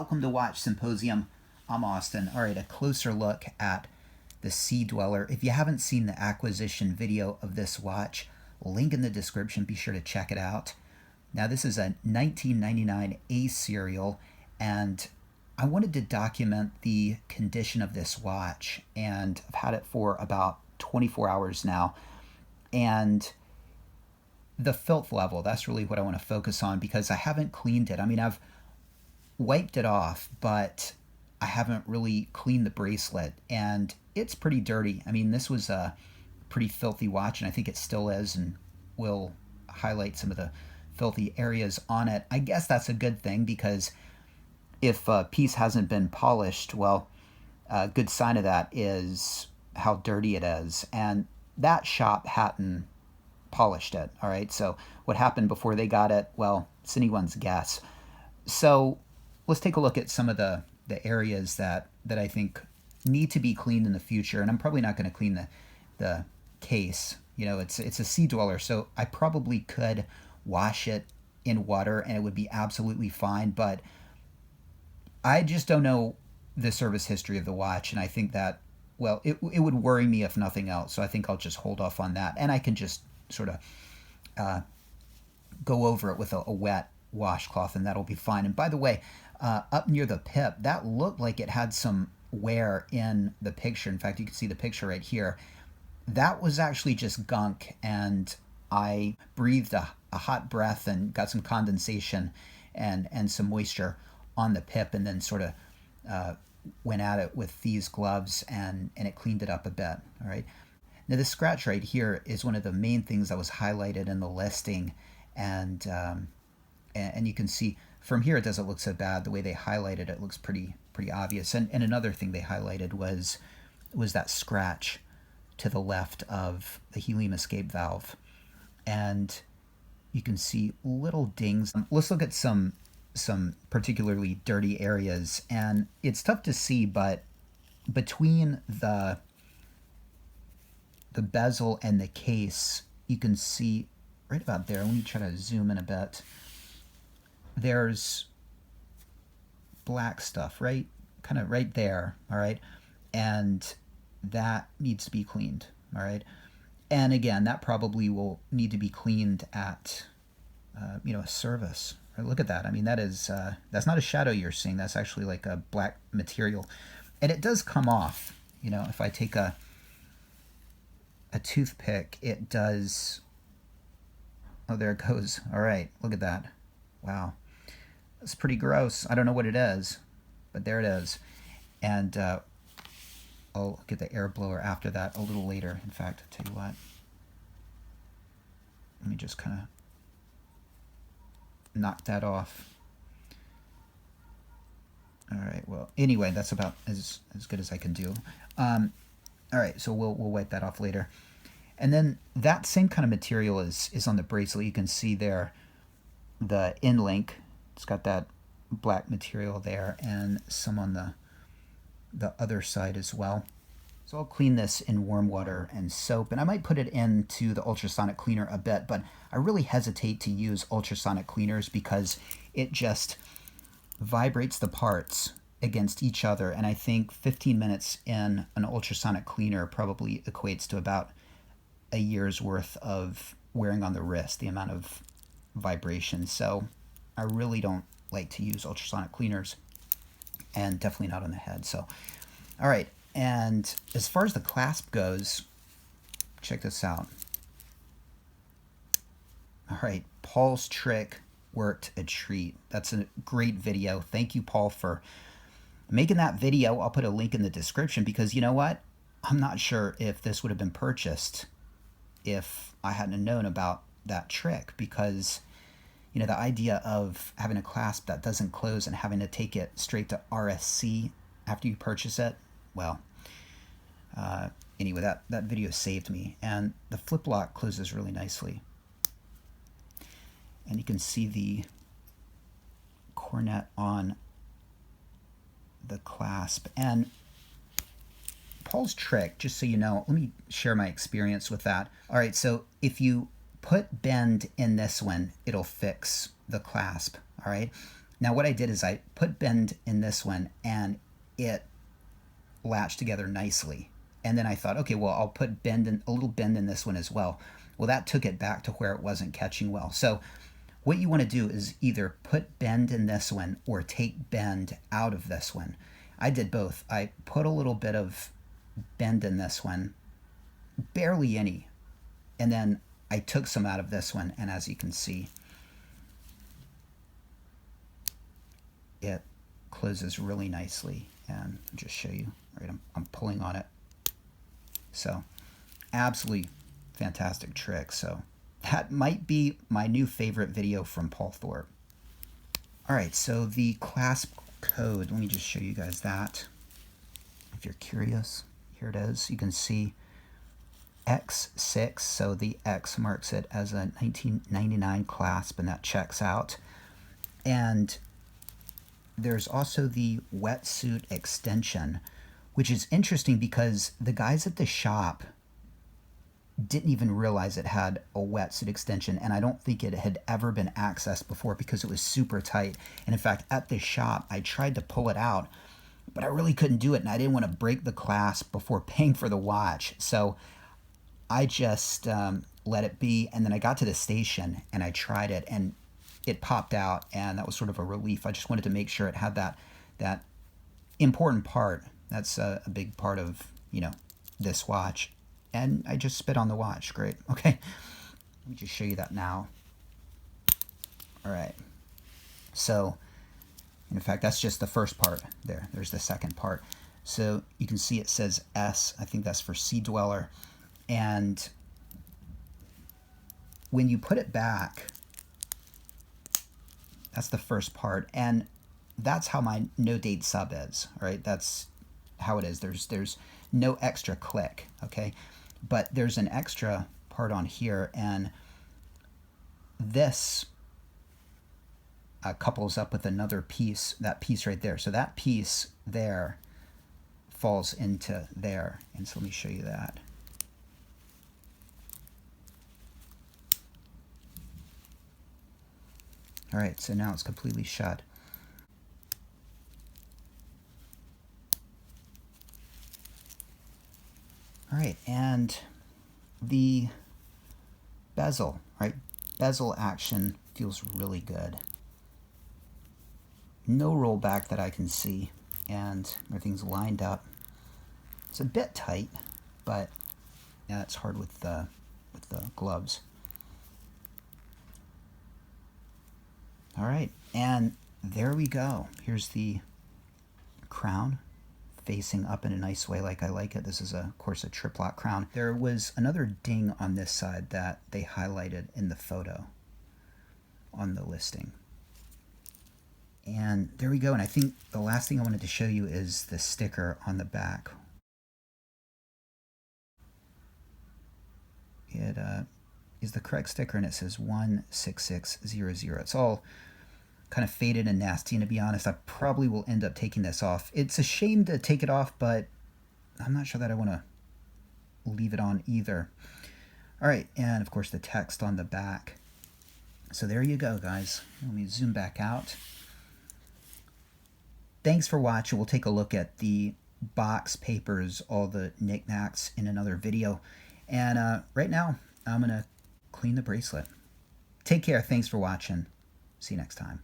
welcome to Watch Symposium. I'm Austin. All right, a closer look at the Sea Dweller. If you haven't seen the acquisition video of this watch, link in the description, be sure to check it out. Now this is a 1999 A serial, and I wanted to document the condition of this watch, and I've had it for about 24 hours now, and the filth level, that's really what I want to focus on because I haven't cleaned it. I mean, I've wiped it off, but I haven't really cleaned the bracelet, and it's pretty dirty. I mean, this was a pretty filthy watch, and I think it still is, and we'll highlight some of the filthy areas on it. I guess that's a good thing because if a piece hasn't been polished, well, a good sign of that is how dirty it is, and that shop hadn't polished it. All right, so what happened before they got it, well, it's anyone's guess. So let's take a look at some of the areas that I think need to be cleaned in the future. And I'm probably not going to clean the case. You know, it's a Sea Dweller, so I probably could wash it in water and it would be absolutely fine. But I just don't know the service history of the watch, and I think that, well, it would worry me if nothing else. So I think I'll just hold off on that, and I can just sort of go over it with a wet washcloth, and that'll be fine. And by the way, up near the pip, that looked like it had some wear in the picture. In fact, you can see the picture right here. That was actually just gunk, and I breathed a hot breath and got some condensation and some moisture on the pip, and then sort of went at it with these gloves, and it cleaned it up a bit. All right. Now this scratch right here is one of the main things that was highlighted in the listing, and you can see from here it doesn't look so bad. The way they highlighted it looks pretty obvious. And another thing they highlighted was that scratch to the left of the helium escape valve, and you can see little dings. Let's look at some particularly dirty areas, and it's tough to see, but between the bezel and the case, you can see right about there. Let me try to zoom in a bit. There's black stuff right kind of right there, all right, and that needs to be cleaned, all right. And again, that probably will need to be cleaned at a service. Right? Look at that. I mean, that is that's not a shadow you're seeing. That's actually like a black material, and it does come off. You know, if I take a toothpick, it does. Oh, there it goes. All right, look at that. Wow, that's pretty gross. I don't know what it is, but there it is. And I'll get the air blower after that a little later. In fact, I'll tell you what. Let me just kind of knock that off. All right, well, anyway, that's about as good as I can do. All right, so we'll wipe that off later. And then that same kind of material is on the bracelet. You can see there the in link. It's got that black material there, and some on the other side as well. So I'll clean this in warm water and soap, and I might put it into the ultrasonic cleaner a bit, but I really hesitate to use ultrasonic cleaners because it just vibrates the parts against each other, and I think 15 minutes in an ultrasonic cleaner probably equates to about a year's worth of wearing on the wrist, the amount of vibration. So I really don't like to use ultrasonic cleaners, and definitely not on the head. So, all right. And as far as the clasp goes, check this out. All right, Paul's trick worked a treat. That's a great video. Thank you, Paul, for making that video. I'll put a link in the description because you know what? I'm not sure if this would have been purchased if I hadn't known about that trick, because you know, the idea of having a clasp that doesn't close and having to take it straight to RSC after you purchase it, well, anyway, that video saved me. And the flip lock closes really nicely. And you can see the cornet on the clasp. And Paul's trick, just so you know, let me share my experience with that. All right, so if you put bend in this one, it'll fix the clasp, all right? Now what I did is I put bend in this one and it latched together nicely. And then I thought, okay, well, I'll put a little bend in this one as well. Well, that took it back to where it wasn't catching well. So what you want to do is either put bend in this one or take bend out of this one. I did both. I put a little bit of bend in this one, barely any, and then I took some out of this one, and as you can see, it closes really nicely. And I'll just show you, right? I'm pulling on it. So absolutely fantastic trick. So that might be my new favorite video from Paul Thorpe. All right, so the clasp code, let me just show you guys that. If you're curious, here it is. You can see X6, so the X marks it as a 1999 clasp, and that checks out. And there's also the wetsuit extension, which is interesting because the guys at the shop didn't even realize it had a wetsuit extension, and I don't think it had ever been accessed before because it was super tight. And in fact, at the shop, I tried to pull it out, but I really couldn't do it, and I didn't want to break the clasp before paying for the watch. So I just let it be, and then I got to the station, and I tried it, and it popped out, and that was sort of a relief. I just wanted to make sure it had that important part. That's a big part of, this watch. And I just spit on the watch. Great. Okay. Let me just show you that now. All right. So, in fact, that's just the first part there. There's the second part. So you can see it says S. I think that's for Sea Dweller. And when you put it back, that's the first part. And that's how my no date sub is. All right. That's how it is. There's no extra click. Okay. But there's an extra part on here, and this couples up with another piece, that piece right there. So that piece there falls into there. And so let me show you that. All right, so now it's completely shut. All right, and the bezel, right? Bezel action feels really good. No rollback that I can see, and everything's lined up. It's a bit tight, but yeah, it's hard with the gloves. All right, and there we go. Here's the crown, facing up in a nice way like I like it. This is, of course, a triplock crown. There was another ding on this side that they highlighted in the photo on the listing. And there we go. And I think the last thing I wanted to show you is the sticker on the back. It is the correct sticker, and it says 16600. It's all kind of faded and nasty, and to be honest, I probably will end up taking this off. It's a shame to take it off, but I'm not sure that I want to leave it on either. All right, and of course the text on the back. So there you go, guys. Let me zoom back out. Thanks for watching. We'll take a look at the box, papers, all the knickknacks in another video. And right now, I'm going to clean the bracelet. Take care. Thanks for watching. See you next time.